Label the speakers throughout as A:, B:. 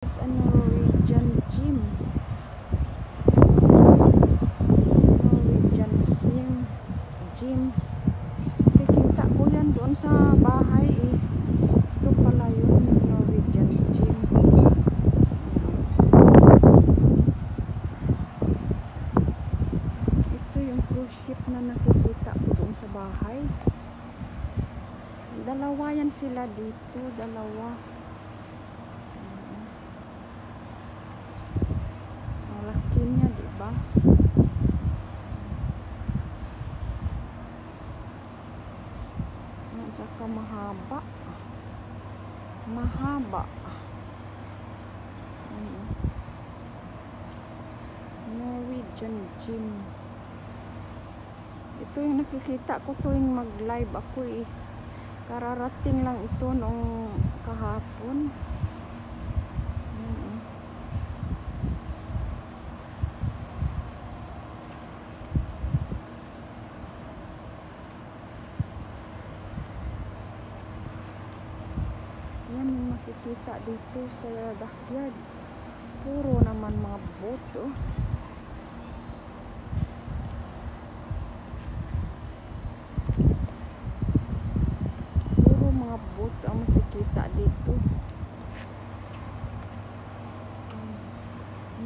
A: Is a Norwegian gym. Gym. Nakikita ko yan doon sa bahay eh. Ito pala yun, Norwegian gym. Ito yung cruise ship na nakikita ko doon sa bahay. Dalawa yan sila dito, dalawa. Ang laki niya, diba? At saka mahaba. Norwegian gym. Ito yung nakikita ko tuwing mag-live ako eh. Kararating lang ito noong kahapon. Yan yung makikita dito sa backyard. Puro naman mga boat oh. Puro mga boat ang makikita dito.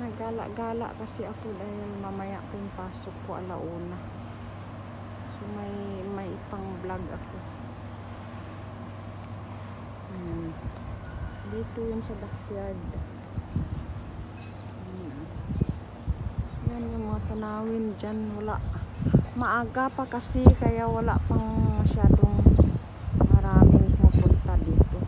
A: Nagala-gala kasi ako dahil mamaya ko yung pasok ko alauna. So may pang vlog ako. Dito yun sa backyard. Yan yung mga tanawin dyan. Wala. Maaga pa kasi kaya wala pang masyadong maraming pupunta dito.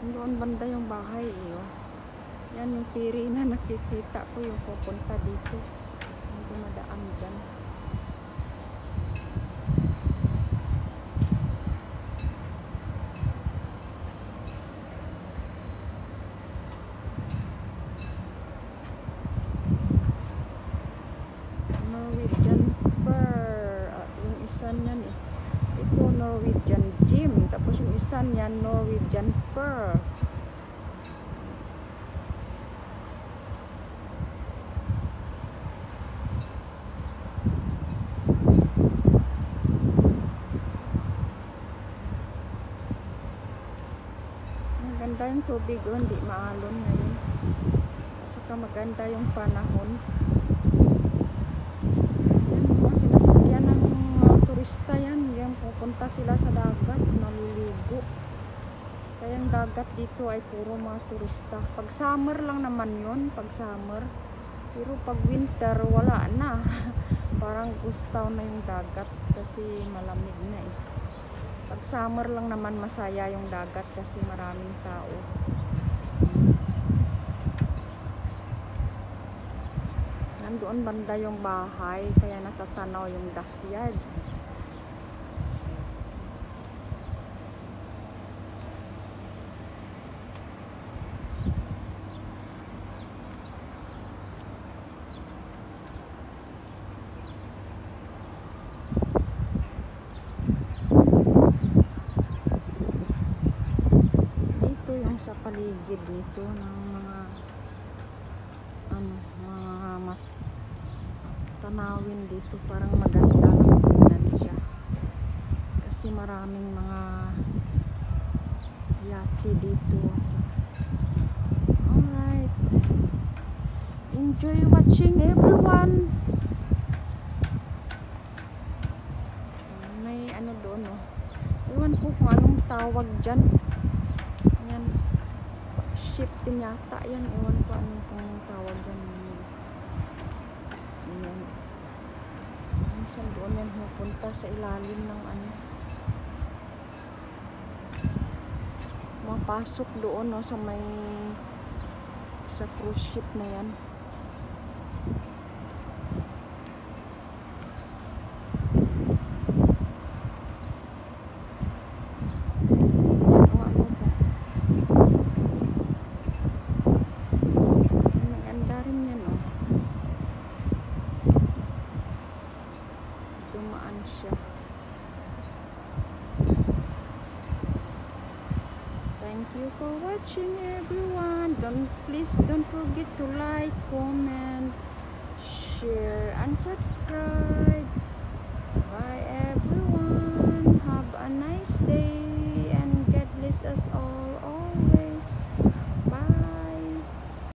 A: Doon banda yung bahay eh, oh. Yan yung piri na nakikita ko yung pupunta dito. Hindi madaan dyan. Norwegian Pearl. Yung isa niyan eh. Ito Norwegian gym. Tapos yung isa niyan Norwegian Pearl. Maganda yung tubig oh, hindi maalon ngayon. Saka maganda yung panahon. Yan, mga sinasakyan ng mga turista yan. Yan, pupunta sila sa dagat, maliligo. Kaya yung dagat dito ay puro mga turista. Pag summer lang naman yun, pag summer. Pero pag winter, wala na. Parang gustaw na yung dagat kasi malamig na eh. Pag summer lang naman masaya yung dagat kasi maraming tao. Nandoon banda yung bahay kaya natatanaw yung backyard. Sa paligid nito ng mga mga tanawin dito, parang maganda lang tingnan siya kasi maraming mga yate dito. Alright, enjoy watching everyone. May ano doon oh, iwan ko kung anong tawag dyan. Ship din yata yan, ewan ko anong kung tawag yan. Ayan. Minsan doon yan pupunta sa ilalim ng ano. Mapasok doon no, sa may cruise ship na yan. Thank you for watching, everyone. Please don't forget to like, comment, share, and subscribe. Bye, everyone. Have a nice day, and God bless us all.